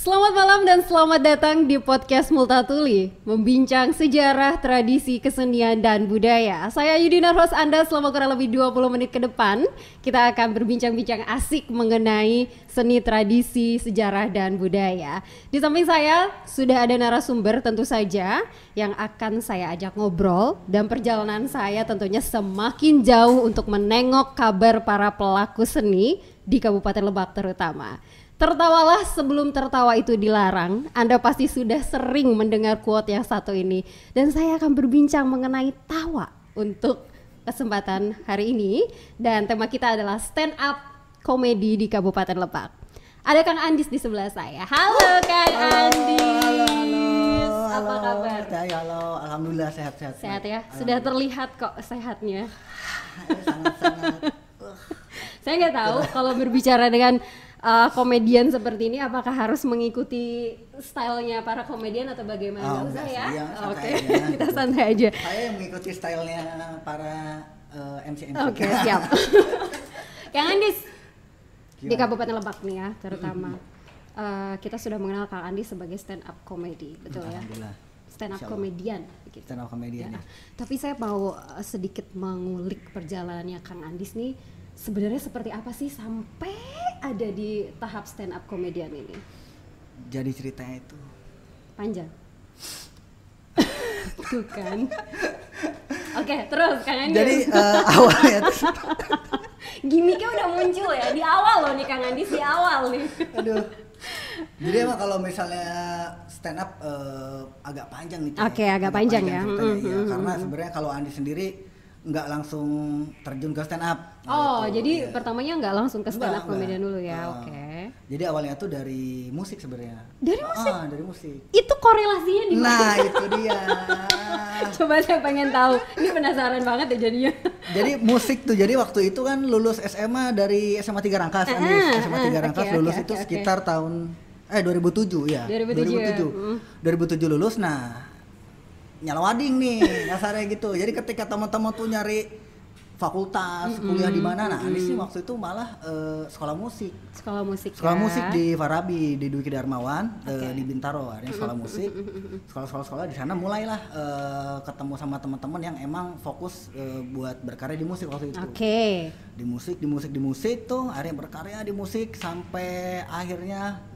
Selamat malam dan selamat datang di podcast Multatuli, membincang sejarah, tradisi, kesenian, dan budaya. Saya Yudina, host Anda selama kurang lebih 20 menit ke depan. Kita akan berbincang-bincang asik mengenai seni, tradisi, sejarah, dan budaya. Di samping saya sudah ada narasumber tentu saja yang akan saya ajak ngobrol. Dan perjalanan saya tentunya semakin jauh untuk menengok kabar para pelaku seni di Kabupaten Lebak terutama. Tertawalah sebelum tertawa itu dilarang. Anda pasti sudah sering mendengar quote yang satu ini. Dan saya akan berbincang mengenai tawa untuk kesempatan hari ini. Dan tema kita adalah stand up komedi di Kabupaten Lebak. Ada Kang Andis di sebelah saya. Halo Kang Andis. Halo. Apa kabar? Halo, alhamdulillah sehat-sehat. Sehat ya? Sudah terlihat kok sehatnya. Sangat-sangat. Saya nggak tahu kalau berbicara dengan komedian seperti ini apakah harus mengikuti stylenya para komedian atau bagaimana? Nggak usah ya? Iya, Oke, aja, kita gitu. santai aja. Saya yang mengikuti stylenya para MC-MC. Oke, siap. Kang Andis, di Gimana? Kabupaten Lebak nih ya terutama, kita sudah mengenal Kang Andis sebagai stand up comedy, betul ya? Alhamdulillah. Stand up Insya Allah. komedian. Gitu. Stand up komedian. Ya. Tapi saya mau sedikit mengulik perjalanannya Kang Andis nih. Sebenarnya seperti apa sih sampai ada di tahap stand up komedian ini? Jadi ceritanya itu Panjang. Tuh kan. Oke, terus Kang Andis. jadi awalnya tuh, Gimiknya udah muncul ya di awal loh nih Kang Andis, di awal nih. aduh. Jadi emang kalau misalnya stand up agak panjang nih. Oke, agak panjang ya. ceritanya, iya. Karena sebenarnya kalau Andi sendiri nggak langsung terjun ke stand up. Oh, gitu. jadi Iya. pertamanya nggak langsung ke stand up Enggak. komedian dulu ya, Ah. oke. Jadi awalnya tuh dari musik sebenarnya. Dari musik? Dari musik. Itu korelasinya di mana? Nah, itu dia. Coba saya pengen tahu. Ini penasaran banget ya jadinya. Jadi musik tuh, jadi waktu itu kan lulus SMA dari SMA 3 Rangkas, Andis. SMA 3 Rangkas oke, lulus oke, itu oke. sekitar tahun 2007 ya. 2007. 2007 lulus, nah nyala wading nih dasarnya gitu. Jadi ketika teman-teman tuh nyari fakultas, kuliah di mana, nah Andis sih waktu itu malah sekolah musik. Sekolah musik. Sekolah ya. musik di Farabi, di Dwiki Darmawan, Oke. di Bintaro, akhirnya sekolah musik. Sekolah-sekolah di sana mulailah ketemu sama teman-teman yang emang fokus buat berkarya di musik waktu itu. Oke. Di musik tuh akhirnya berkarya di musik sampai akhirnya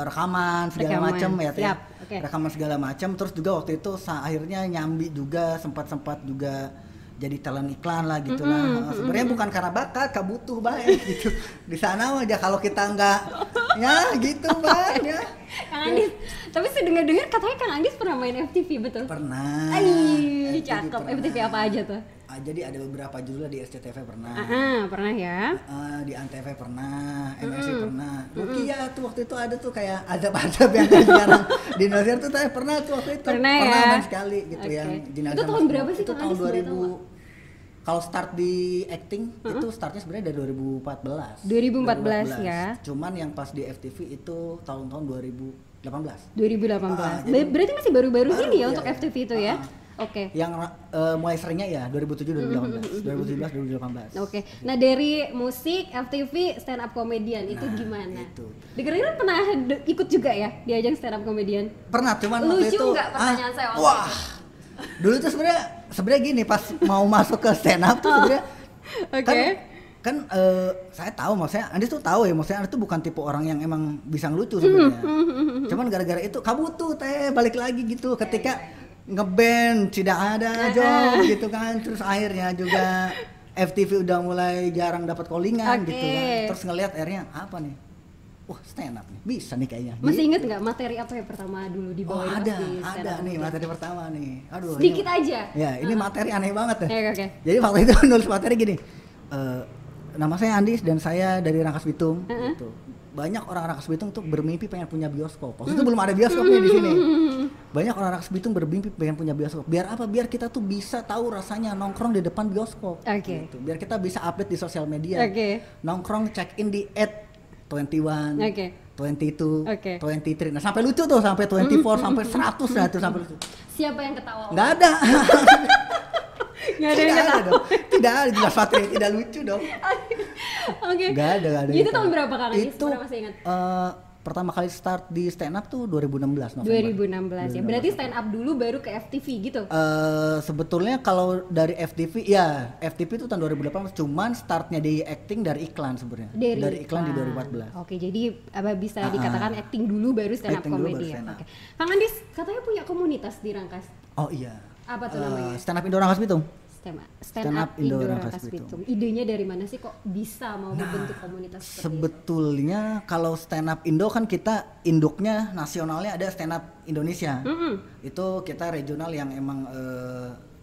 rekaman segala Rekaman, macam ya Teh. siap, oke. Rekaman segala macam, terus juga waktu itu akhirnya nyambi juga sempat juga jadi talent iklan lah gitu lah. Sebenarnya bukan karena bakat, butuh baik gitu. Di sana aja kalau kita nggak ya gitu Bang ya. Kang Andis, tapi saya dengar-dengar katanya Kang Andis pernah main FTV, betul? Pernah. Ai, FTV cakep. pernah. FTV apa aja tuh? Jadi ada beberapa judul di SCTV pernah. Pernah ya. Di Antv pernah, MSI pernah. Nokia tuh waktu itu ada tuh kayak azab-azab yang kayak sekarang di Indonesia tuh saya pernah tuh waktu itu. Pernah ya? banget sekali gitu Oke. yang jenazah. Itu tahun Mas berapa Mo. sih, Itu Kang tahun Andis, boleh 2000. tahu? Kalau start di acting itu startnya sebenarnya dari 2014. 2014 ya. Cuman yang pas di FTV itu tahun-tahun 2018. 2018. jadi- Berarti masih baru-baru Baru, ini ya iya, untuk iya. FTV itu ya. Oke. Yang mulai seringnya ya 2007 2018, 2017 2018. Oke. Nah, dari musik, FTV, stand up comedian itu gimana? itu. Dengar-dengar pernah ikut juga ya di ajang stand up comedian? Pernah, cuman Lucu waktu itu nggak pertanyaan saya waktu wah. itu? Dulu tuh sebenarnya gini, pas mau masuk ke stand up tuh sebenarnya Oke. kan saya tahu, maksudnya Andis tuh tahu ya, maksudnya Andis tuh bukan tipe orang yang emang bisa ngelucu sebenarnya. Cuman gara-gara itu kabutuh Teh balik lagi gitu ketika ngeband tidak ada job gitu kan, terus akhirnya juga FTV udah mulai jarang dapat callingan Oke. gitu kan. Terus ngelihat akhirnya apa nih? Wah, stand up nih. Bisa nih kayaknya. Masih inget nggak materi apa yang pertama dulu Oh, dibawain pas ada di stand ada up nih comedy? materi pertama nih. Aduh. Sedikit ini, aja. Ya, ini materi aneh banget ya. Oke. Jadi waktu itu nulis materi gini. Nama saya Andis dan saya dari Rangkas Bitung gitu. Banyak orang Rangkas Bitung tuh bermimpi pengen punya bioskop. Waktu itu belum ada bioskop nih di sini. Banyak orang Rangkas Bitung bermimpi pengen punya bioskop. Biar apa? Biar kita tuh bisa tahu rasanya nongkrong di depan bioskop. Oke. Gitu. Biar kita bisa update di sosial media. Oke. Nongkrong check in di @21. Oke. 22, Oke. 23. Nah, sampai lucu tuh sampai 24 sampai 100 nah itu sampai lucu. Siapa yang ketawa? Enggak ada. Nggak ada yang ketawa. dong. Tidak ada, jelas materi tidak lucu dong. Oke. Enggak ada. Itu tahun berapa Kang Andis? Itu Pernah masih ingat? pertama kali start di stand up tuh 2016 November. 2016 ya. Berarti stand up dulu baru ke FTV gitu. Sebetulnya kalau dari FTV ya, FTV itu tahun 2018, cuman startnya di acting dari iklan sebenarnya. Dari iklan di 2014. Oke, jadi bisa dikatakan acting dulu baru stand up comedy ya. Oke. Kang Andis katanya punya komunitas di Rangkas. Oh iya. Apa tuh namanya? Stand up Indo Rangkas Bitung. Stand up Indo Rangkas Bitung. Idenya dari mana sih kok bisa mau membentuk komunitas seperti sebetulnya itu? Kalau stand up Indo kan kita induknya nasionalnya ada stand up Indonesia. Itu kita regional yang emang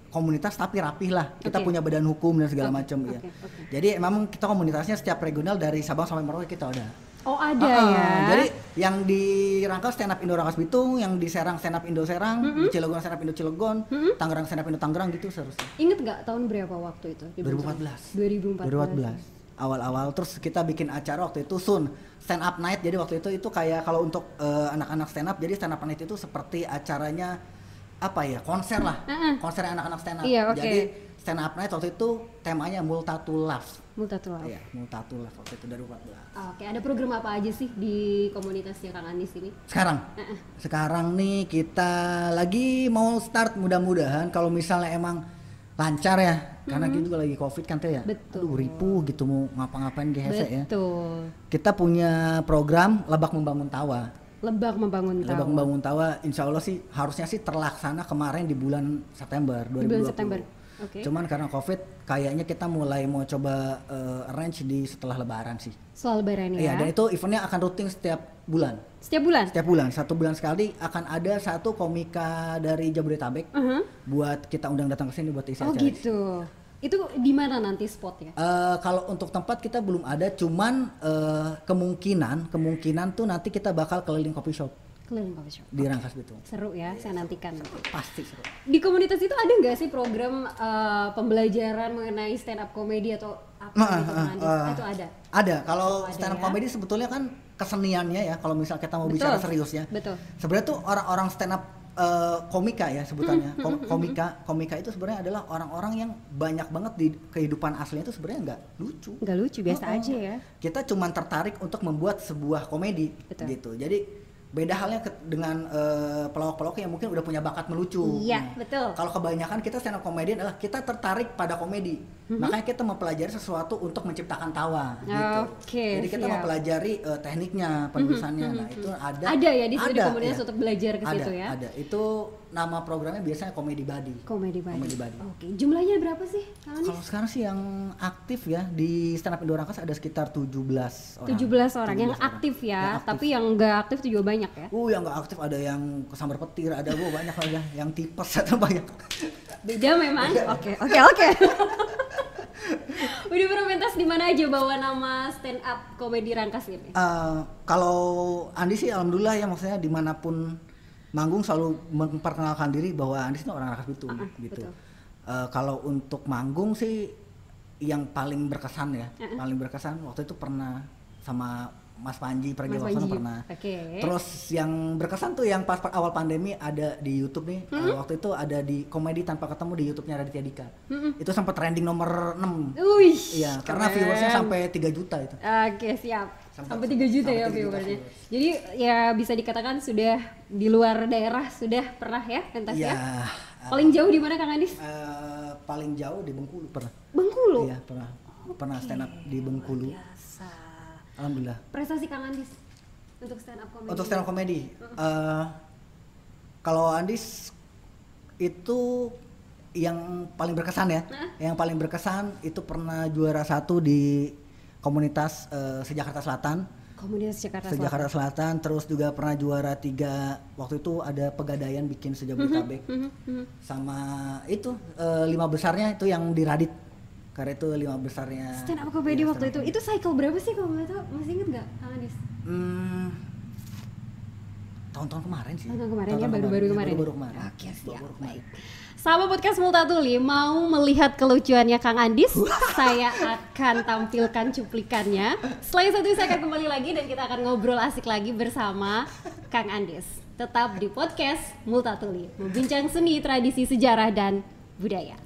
komunitas tapi rapih lah. Kita punya badan hukum dan segala macam ya. Jadi emang kita komunitasnya setiap regional dari Sabang sampai Merauke kita ada. Oh ada ya. Jadi yang di Rangkas stand up Indo Rangkas Bitung, yang di Serang stand up Indo Serang, di Cilegon stand up Indo Cilegon, Tangerang stand up Indo Tangerang gitu seharusnya. Ingat nggak tahun berapa waktu itu? 2014. Awal-awal terus kita bikin acara waktu itu stand up night. Jadi waktu itu kayak kalau untuk anak-anak stand up, jadi stand up night itu seperti acaranya apa ya, konser lah, konser anak-anak stand up. Iya, Jadi stand up night waktu itu temanya Multatulaf. Multatulaf. Iya, Multatulaf waktu itu 2014. Oke, ada program apa aja sih di komunitasnya Kang Andis ini? Sekarang nih kita lagi mau start, mudah-mudahan kalau misalnya emang lancar ya, karena kita juga lagi COVID kan teh ya. Betul. Aduh ripuh gitu mau ngapa-ngapain GHC ya. Betul. Kita punya program Lebak Membangun Tawa. Lebak Membangun Tawa. Lebak Membangun Tawa, insya Allah sih harusnya sih terlaksana kemarin di bulan September 2020. Di bulan September. Cuman karena COVID kayaknya kita mulai mau coba arrange di setelah Lebaran sih. Setelah Lebaran ya. Iya, dan itu eventnya akan rutin setiap bulan. Setiap bulan? Setiap bulan, 1 bulan sekali akan ada satu komika dari Jabodetabek buat kita undang datang ke sini buat isi acara. Oh gitu. Itu di mana nanti spotnya? Kalau untuk tempat kita belum ada, cuman kemungkinan tuh nanti kita bakal keliling coffee shop. Keliling coffee shop. Di Rangkas Bitung. Seru ya, saya nantikan. Pasti seru. Di komunitas itu ada nggak sih program pembelajaran mengenai stand up comedy atau apa gitu? Itu ada? Ada. Kalau stand up comedy sebetulnya kan keseniannya ya, kalau misal kita mau bicara serius ya. Betul. Sebenarnya tuh orang-orang stand up komika ya sebutannya. Komika itu sebenarnya adalah orang-orang yang banyak banget di kehidupan aslinya itu sebenarnya nggak lucu. Nggak lucu, biasa aja ya. Kita cuman tertarik untuk membuat sebuah komedi. Betul. Gitu. Jadi beda halnya dengan pelawak-pelawak yang mungkin udah punya bakat melucu. Iya, betul. Kalau kebanyakan kita stand up comedian adalah kita tertarik pada komedi. Makanya kita mempelajari sesuatu untuk menciptakan tawa gitu. Jadi kita mempelajari tekniknya, penulisannya. Nah, itu ada. Ada ya di studi komunitas untuk belajar ke situ ya. Ada. Itu nama programnya biasanya Comedy Buddy. Comedy Buddy. Oke. Jumlahnya berapa sih, Kang Andis? Kalau sekarang sih yang aktif ya di stand up Indo Rangkas ada sekitar 17 orang. 17 orang yang aktif ya, tapi yang enggak aktif juga banyak ya. Yang enggak aktif ada yang kesambar petir, ada banyak aja, yang tipes atau banyak. Beda memang. Oke. Udah pernah pentas di mana aja bawa nama stand up komedi Rangkas ini? Kalau Andi sih alhamdulillah ya, maksudnya dimanapun manggung selalu memperkenalkan diri bahwa Andi itu orang Rangkas Bitung gitu. Kalau untuk manggung sih yang paling berkesan ya, paling berkesan waktu itu pernah sama Mas Panji Pragiwaksono pernah. Terus yang berkesan tuh yang pas awal pandemi ada di YouTube nih. Waktu itu ada di Komedi Tanpa Ketemu di YouTube-nya Raditya Dika. Itu sempat trending nomor 6. Iya, karena viewersnya sampai 3 juta itu. Oke, siap. Sampai 3 juta ya viewersnya. Jadi ya bisa dikatakan sudah di luar daerah sudah pernah ya pentas ya. Paling jauh di mana Kang Andis? Paling jauh di Bengkulu pernah. Bengkulu? Iya, pernah stand up di Bengkulu. Alhamdulillah. Prestasi Kang Andis untuk stand up comedy? Untuk stand up comedy, kalau Andis itu yang paling berkesan ya, yang paling berkesan itu pernah juara 1 di komunitas se-Jakarta Selatan. Komunitas Jakarta Selatan, terus juga pernah juara 3 waktu itu ada Pegadaian bikin se-Jabodetabek. Sama itu 5 besarnya itu yang di Radit. Karena itu 5 besarnya stand up comedy waktu itu cycle berapa sih kalau nggak tahu, masih inget nggak Kang Andis? Tahun-tahun kemarin sih. Tahun kemarin ya, baru-baru kemarin. Oke, siap. Baik. Sahabat podcast Multatuli, mau melihat kelucuannya Kang Andis? Saya akan tampilkan cuplikannya. Setelah itu saya akan kembali lagi dan kita akan ngobrol asik lagi bersama Kang Andis. Tetap di podcast Multatuli, membincang seni, tradisi, sejarah, dan budaya.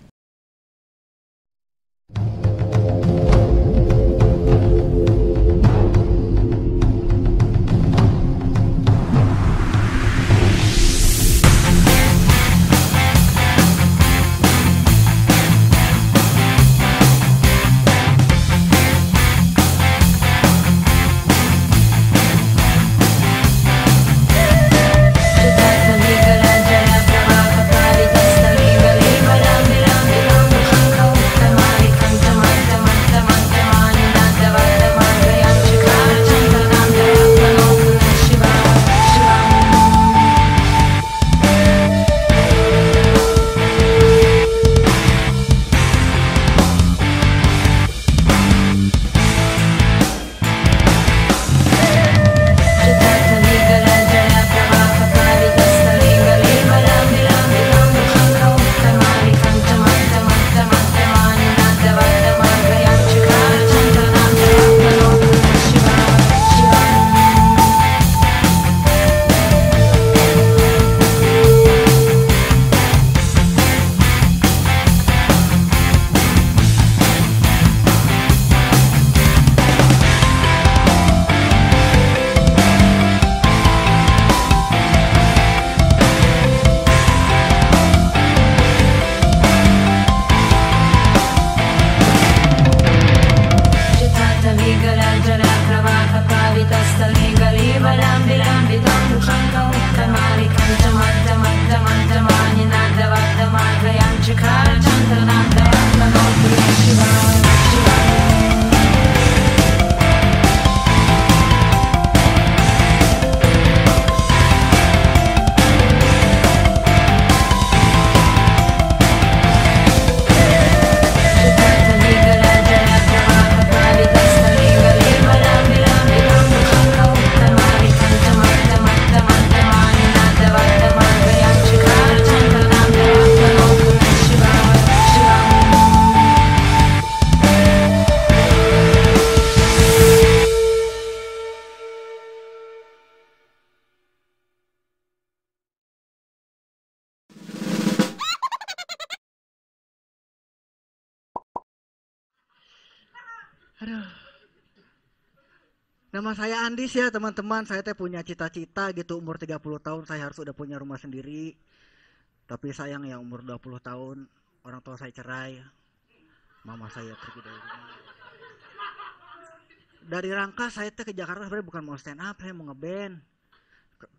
Aduh. Nama saya Andis ya teman-teman. Saya teh punya cita-cita gitu umur 30 tahun saya harus udah punya rumah sendiri. Tapi sayang ya umur 20 tahun orang tua saya cerai. Mama saya pergi dari rumah. Dari Rangkas saya teh ke Jakarta sebenarnya bukan mau stand up, saya mau ngeband.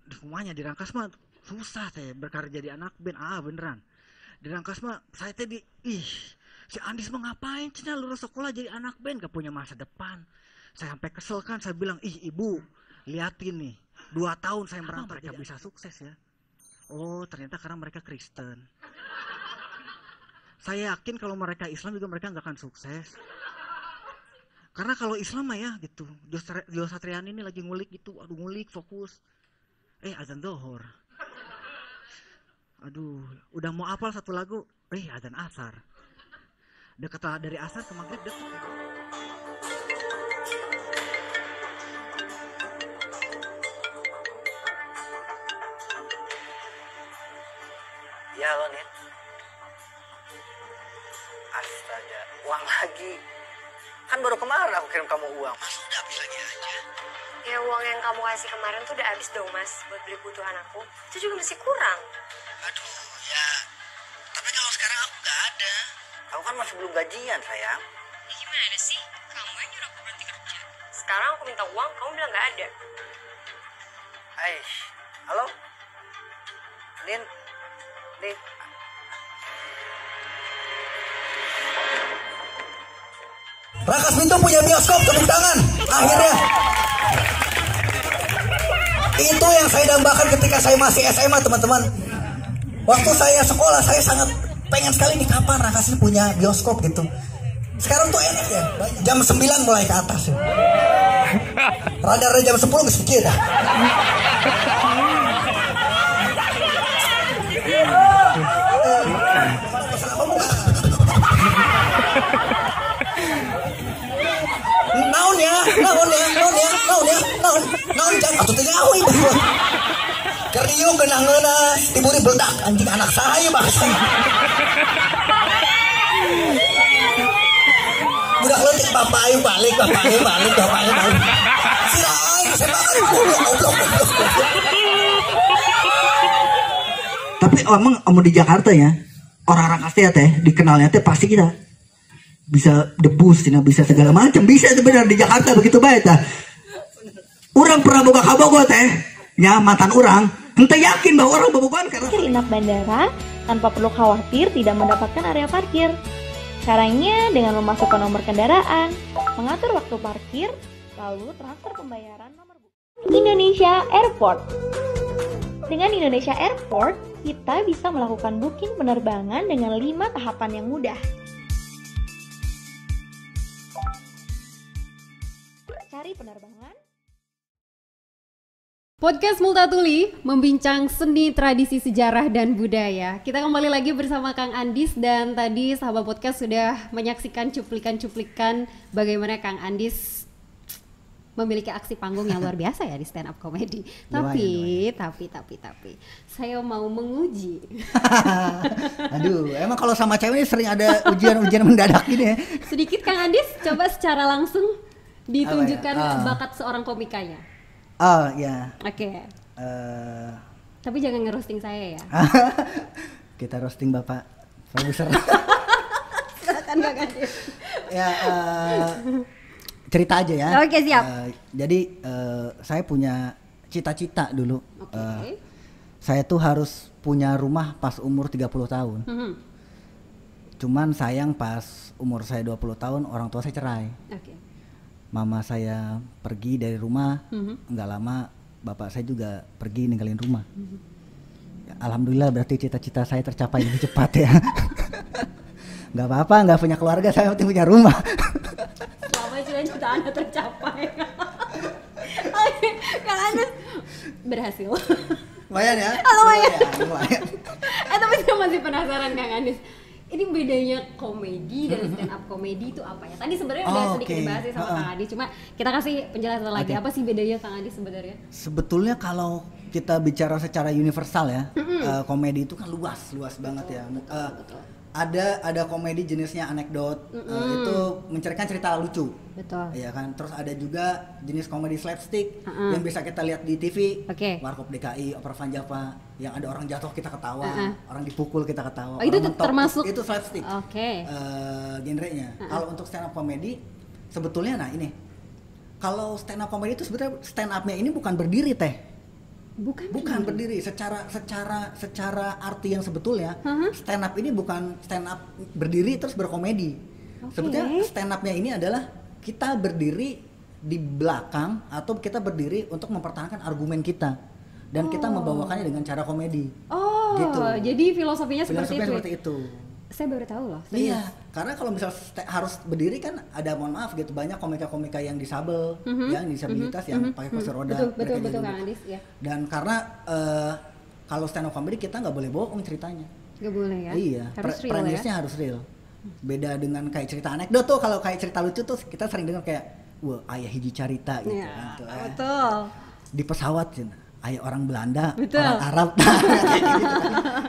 Di rumahnya di Rangkas mah susah saya berkarir jadi anak band. Beneran. Di Rangkas mah saya teh si Andis mau ngapain? Cina lulus sekolah jadi anak band gak punya masa depan. Saya sampai kesel kan, saya bilang, ibu, liatin nih, 2 tahun saya merantau mereka bisa sukses ya. Oh ternyata karena mereka Kristen. Saya yakin kalau mereka Islam juga mereka gak akan sukses. Karena kalau Islam mah ya gitu, Jo Satriani ini lagi ngulik gitu, aduh ngulik fokus. Azan Zohor. Aduh, udah mau hafal satu lagu, azan asar. Dekat dari asar ke maghrib dekat. Ya halo Nit. Astaga, uang lagi. Kan baru kemarin aku kirim kamu uang. Mas udah habis lagi aja. Ya uang yang kamu kasih kemarin tuh udah habis dong mas buat beli kebutuhan aku. Itu juga masih kurang. Aduh ya. Tapi kalau sekarang aku gak ada. Aku kan masih belum gajian sayang. Ya gimana sih? Kamu yang nyuruh aku berhenti kerja. Sekarang aku minta uang, kamu bilang gak ada. Halo? Nin? Rangkas Bitung punya bioskop, tepuk tangan. Akhirnya. Itu yang saya dambakan ketika saya masih SMA teman-teman. Waktu saya sekolah saya sangat pengen sekali nih kapan Rangkas ini punya bioskop gitu. Sekarang tuh enak ya, jam 9 mulai ke atas ya. Radarnya jam 10 gak sedikit dah. Naon jangan atuh teh nyaho ibu. Keriung genang ngeunas, tiburi beledak anjing anak saya bangsa. Budak leutik bapak ayu balik. Sira aing saya goblok. Tapi emang di Jakarta ya, orang Rangkas teh dikenalnya teh pasti kita bisa debus, bisa segala macam, bisa itu benar di Jakarta begitu baik dah. Orang pernah boga kabogo teh, ya mantan orang, ente yakin bahwa orang bobogohan karena Inap bandara tanpa perlu khawatir tidak mendapatkan area parkir. Caranya dengan memasukkan nomor kendaraan, mengatur waktu parkir, lalu transfer pembayaran nomor Indonesia Airport. Dengan Indonesia Airport, kita bisa melakukan booking penerbangan dengan 5 tahapan yang mudah. Cari penerbangan. Podcast Multatuli membincang seni, tradisi, sejarah, dan budaya. Kita kembali lagi bersama Kang Andis dan tadi sahabat podcast sudah menyaksikan cuplikan-cuplikan bagaimana Kang Andis memiliki aksi panggung yang luar biasa ya di stand up comedy. Tapi saya mau menguji. Aduh, emang kalau sama cewek ini sering ada ujian-ujian mendadak gini ya. Sedikit Kang Andis coba secara langsung ditunjukkan bakat seorang komikanya. Oh ya. Oke. Tapi jangan ngerosting saya ya. Kita roasting Bapak produser. Silakan Kang Andis. Ya cerita aja ya. Oke, siap. Jadi saya punya cita-cita dulu. Oke. Saya tuh harus punya rumah pas umur 30 tahun. Cuman sayang pas umur saya 20 tahun orang tua saya cerai. Oke. Mama saya pergi dari rumah, nggak lama bapak saya juga pergi ninggalin rumah. Ya, alhamdulillah berarti cita-cita saya tercapai lebih cepat ya. Nggak apa-apa, nggak punya keluarga, saya penting punya rumah. Selama cita-cita Anda tercapai. Oke, Kang Andis berhasil. Lumayan ya? Lumayan. Tapi saya masih penasaran Kang Andis. Ini bedanya komedi dan stand up komedi itu apa ya? Tadi sebenarnya udah sedikit dibahas sama Kang Andis, cuma kita kasih penjelasan lagi. Apa sih bedanya Kang Andis sebenarnya? Sebetulnya kalau kita bicara secara universal ya, komedi itu kan luas banget ya. ada komedi jenisnya anekdot, itu menceritakan cerita lucu. Betul. Iya kan. Terus ada juga jenis komedi slapstick yang bisa kita lihat di TV. Oke. Warkop DKI, Opera Van Java, yang ada orang jatuh kita ketawa, orang dipukul kita ketawa. Oh, itu orang mentok, termasuk itu slapstick. Oke. Genrenya. Kalau untuk stand up comedy sebetulnya ini. Kalau stand up comedy itu sebetulnya stand up-nya ini bukan berdiri teh. Bukan berdiri secara arti yang sebetulnya stand up ini bukan stand up berdiri terus berkomedi. Sebetulnya stand up-nya ini adalah kita berdiri di belakang atau kita berdiri untuk mempertahankan argumen kita dan kita membawakannya dengan cara komedi. Oh, gitu. Jadi filosofinya seperti itu. Saya baru tahu loh. Iya, karena kalau misal harus berdiri kan ada, mohon maaf gitu, banyak komika-komika yang disabel, yang disabilitas, yang pakai kursi roda. Betul Kang Andis ya. Dan karena kalau stand up comedy kita nggak boleh bohong ceritanya. Nggak boleh ya. Iya, premisnya harus real. Beda dengan kayak cerita anekdot tuh, kalau kayak cerita lucu tuh kita sering dengar kayak, wah ayah hiji carita gitu. Ya, gitu, betul. Di pesawat sih, ayah orang Belanda, betul. orang Arab, kayak gitu.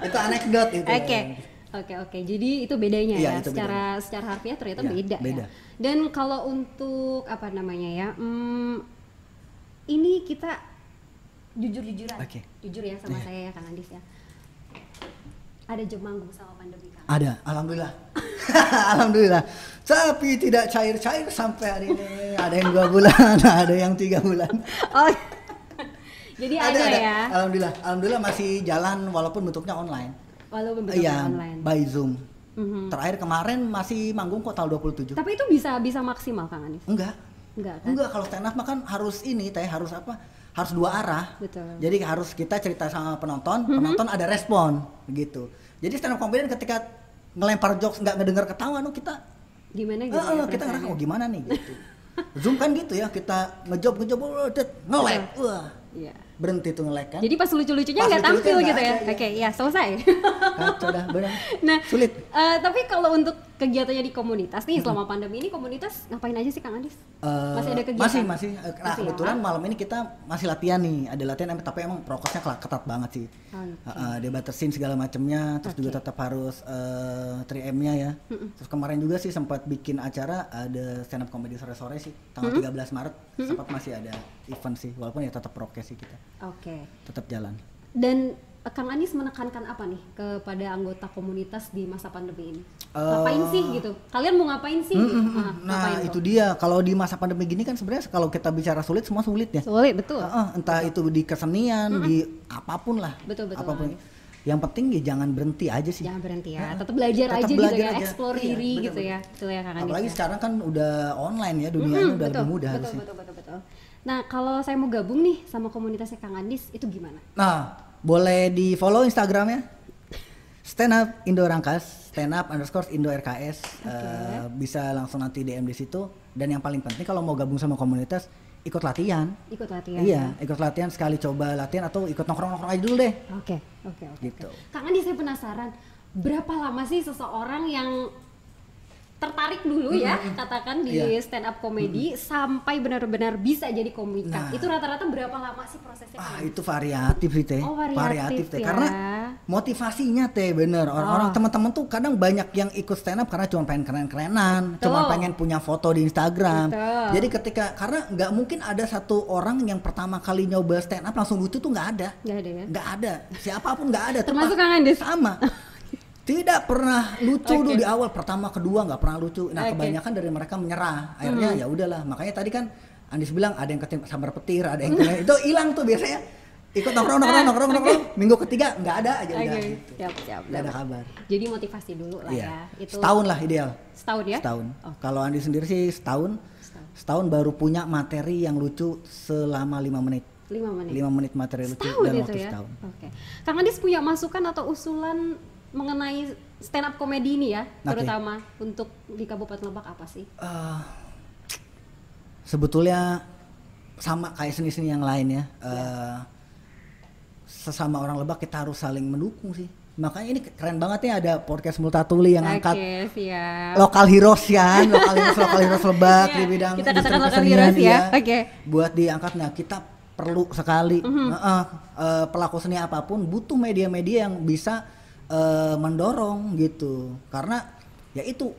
Itu anekdot itu. Oke. Jadi itu bedanya iya, ya. Itu secara harfiah ternyata beda ya. beda. Dan kalau untuk apa namanya ya, ini kita jujur-jujuran. Jujur ya sama saya ya Kang Andis ya. Ada jam manggung sama pandemi Kang? Ada, alhamdulillah. Alhamdulillah. Tapi tidak cair-cair sampai hari ini. Ada yang 2 bulan, ada yang 3 bulan. Oh. Jadi ada ya. Alhamdulillah masih jalan walaupun bentuknya online. Walaupun bentuknya online. By Zoom. Terakhir kemarin masih manggung kok tanggal 27. Tapi itu bisa maksimal Kang Andis? Enggak kan? Enggak, kalau stand up mah kan harus harus apa? Harus 2 arah. Betul. Jadi harus kita cerita sama penonton ada respon gitu. Jadi stand up comedian ketika ngelempar jokes nggak ngedengar ketawa kita gimana gitu kita ngerasa gimana nih gitu. Zoom kan gitu ya, kita ngejob nge-lag. Wah. Iya. Berhenti tuh nge-lag kan. Jadi pas lucu-lucunya nggak tampil gitu ya. Oke, ya selesai. Kacau dah, benar. Nah, sulit. Tapi kalau untuk kegiatannya di komunitas nih selama pandemi ini, komunitas ngapain aja sih Kang Andis? Masih ada kegiatan? Masih. Nah, kebetulan malam ini kita masih latihan nih. Ada latihan tapi emang prokesnya ketat banget sih. Dibatasin segala macamnya, terus juga tetap harus 3M-nya ya. Terus kemarin juga sih sempat bikin acara, ada stand up comedy sore-sore sih, tanggal 13 Maret. Sempat masih ada event sih, walaupun ya tetap prokes sih kita. Oke. Tetap jalan. Dan Kang Andis menekankan apa nih kepada anggota komunitas di masa pandemi ini? Ngapain sih gitu? Kalian mau ngapain sih? Nah itu dia, kalau di masa pandemi gini kan sebenarnya kalau kita bicara sulit, semua sulit ya. Sulit, betul. Entah itu di kesenian, di apapun lah. Betul. Apapun. Yang penting ya jangan berhenti aja sih. Jangan berhenti ya, tetap belajar aja gitu ya, explore diri gitu ya. Betul ya Kang Andis. Apalagi sekarang kan udah online ya, dunianya udah lebih mudah harusnya. Betul. Nah kalau saya mau gabung nih sama komunitasnya Kang Andis, itu gimana? Nah, boleh di follow Instagramnya Stand Up Indo Rangkas, stand up_Indo RKS. Bisa langsung nanti DM di situ. Dan yang paling penting kalau mau gabung sama komunitas, ikut latihan. Iya, ikut latihan, sekali coba latihan atau ikut nongkrong aja dulu deh. Oke. Gitu. Kang Andis, saya penasaran, berapa lama sih seseorang yang tertarik dulu ya, katakan di stand up comedy sampai benar-benar bisa jadi komika? Itu rata-rata berapa lama sih prosesnya? Itu variatif sih teh. Variatif teh. Ya. Karena motivasinya teh bener. Orang-orang teman-teman tuh kadang banyak yang ikut stand up karena cuma pengen keren-kerenan, cuma pengen punya foto di Instagram. Jadi karena nggak mungkin ada satu orang yang pertama kali nyoba stand up langsung lucu tuh nggak ada. Nggak ada. Siapapun nggak ada. Termasuk Kang Andis. Sama. Tidak pernah lucu dulu di awal, pertama kedua nggak pernah lucu. Nah kebanyakan dari mereka menyerah, akhirnya ya udahlah. Makanya tadi kan Andis bilang ada yang ketim sambar petir, ada yang itu hilang tuh biasanya. Ikut nongkrong, minggu ketiga nggak ada aja udah. Gitu. Siap. Nggak ada kabar. Jadi motivasi dulu lah ya. Itu setahun lah ideal. Setahun ya? Setahun. Kalau Andis sendiri sih setahun baru punya materi yang lucu selama 5 menit. 5 menit materi lucu dalam waktu setahun. Oke. Kang Andis punya masukan atau usulan mengenai stand up comedy ini ya, terutama untuk di Kabupaten Lebak apa sih? Sebetulnya sama kayak seni-seni yang lain ya. Sesama orang Lebak kita harus saling mendukung sih. Makanya ini keren banget ya, ada podcast Multatuli yang angkat lokal heroes ya, lokal heroes Lebak di bidang kita katakan lokal heroes ya. Buat diangkat, nah kita perlu sekali pelaku seni apapun butuh media-media yang bisa mendorong gitu. Karena ya itu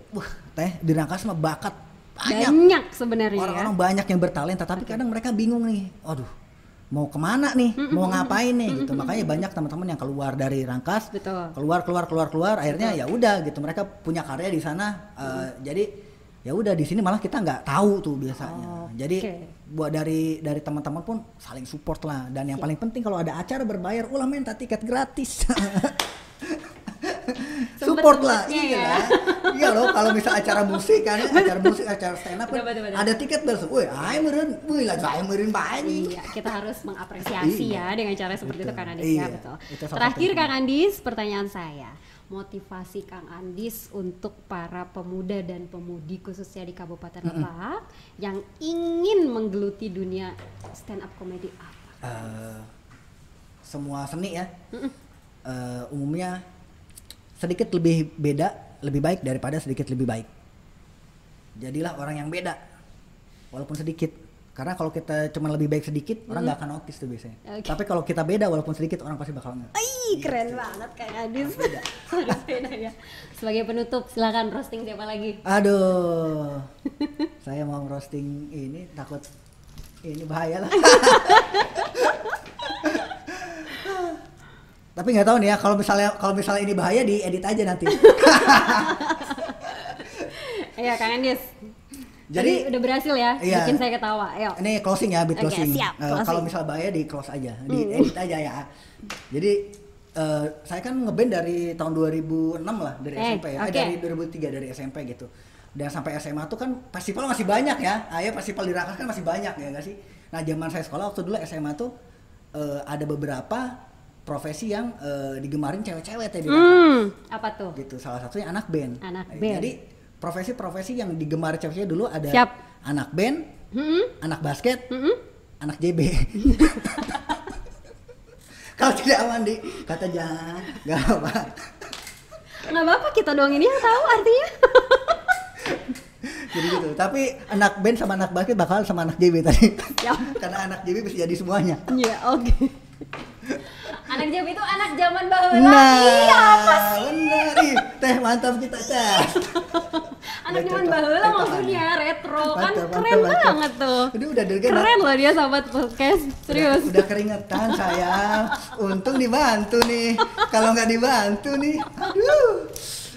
teh di Rangkas mah bakat banyak sebenarnya orang-orang banyak yang bertalenta, tapi kadang mereka bingung nih, aduh mau kemana nih, mau ngapain nih gitu. Makanya banyak teman-teman yang keluar dari Rangkas, keluar, akhirnya ya udah gitu, mereka punya karya di sana. Jadi ya udah di sini malah kita nggak tahu tuh biasanya. Jadi buat dari teman-teman pun saling support lah. Dan yang paling penting kalau ada acara berbayar, ulah minta tiket gratis. Support lah, iya loh. Kalau misal acara musik kan, acara stand up kan, ada tiket bersih. Wih, ayo meureun banyak. Iya, kita harus mengapresiasi ya dengan cara seperti itu Kang Andis ya, betul. Terakhir Kang Andis, pertanyaan saya, motivasi Kang Andis untuk para pemuda dan pemudi khususnya di Kabupaten Lebak yang ingin menggeluti dunia stand up comedy apa? Semua seni ya, umumnya sedikit lebih beda, lebih baik daripada sedikit lebih baik. Jadilah orang yang beda, walaupun sedikit. Karena kalau kita cuma lebih baik sedikit, orang nggak akan notice tuh biasanya. Tapi kalau kita beda walaupun sedikit, orang pasti bakal nge. Keren banget Kang Andis. Harus beda ya. Sebagai penutup, silakan roasting siapa lagi? Aduh, saya mau roasting ini takut ini bahaya lah. Tapi nggak tahu nih ya, kalau misalnya ini bahaya, diedit aja nanti. Iya Kang Andis. Jadi udah berhasil ya, bikin saya ketawa. Ayo. Ini closing ya, closing. Siap, kalau misal bahaya di close aja, diedit aja ya. Jadi saya kan ngeband dari tahun 2006 lah, dari SMP ya, dari 2003 dari SMP gitu. Dan sampai SMA tuh kan festival masih banyak ya. Festival di Rangkas kan masih banyak ya nggak sih. Nah zaman saya sekolah waktu dulu SMA tuh ada beberapa profesi yang digemarin cewek-cewek tadi. Apa tuh? Gitu, salah satunya anak band. Band. Jadi profesi-profesi yang digemari cewek-cewek dulu ada anak band, anak basket, anak JB. Kalau tidak mandi, kata jangan, nggak apa. Nggak apa, kita doang ini yang tahu artinya. Jadi gitu. Tapi anak band sama anak basket bakal sama anak JB tadi. Karena anak JB bisa jadi semuanya. Iya, oke. Anak JB itu anak zaman baheula. Iya, apa sih? Bener, teh mantap kita teh. Anak zaman baheula maksudnya retro kan keren banget tuh. Udah keren loh dia sahabat podcast, serius. Udah keringetan sayang. Untung dibantu nih. Kalau nggak dibantu nih, aduh.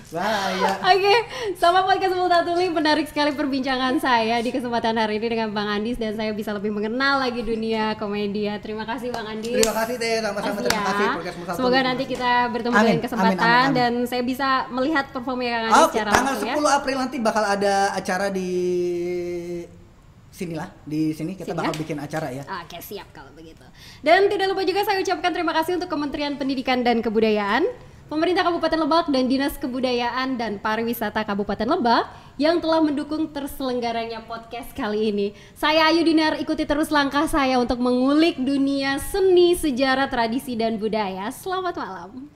Bahaya. Oke, sama podcast Multatuli, menarik sekali perbincangan saya di kesempatan hari ini dengan Bang Andis, dan saya bisa lebih mengenal lagi dunia komedia. Terima kasih Bang Andis. Terima kasih Teh, sama-sama. Terima kasih podcast Multatuli. Semoga nanti kita bertemu dengan kesempatan amin. Dan saya bisa melihat performa Kang Andis secara langsung ya. Tanggal 10 April nanti bakal ada acara di sinilah, di sini kita bakal bikin acara ya. Oke, siap kalau begitu. Dan tidak lupa juga saya ucapkan terima kasih untuk Kementerian Pendidikan dan Kebudayaan, Pemerintah Kabupaten Lebak, dan Dinas Kebudayaan dan Pariwisata Kabupaten Lebak yang telah mendukung terselenggaranya podcast kali ini. Saya Ayu Dinar, ikuti terus langkah saya untuk mengulik dunia seni, sejarah, tradisi, dan budaya. Selamat malam.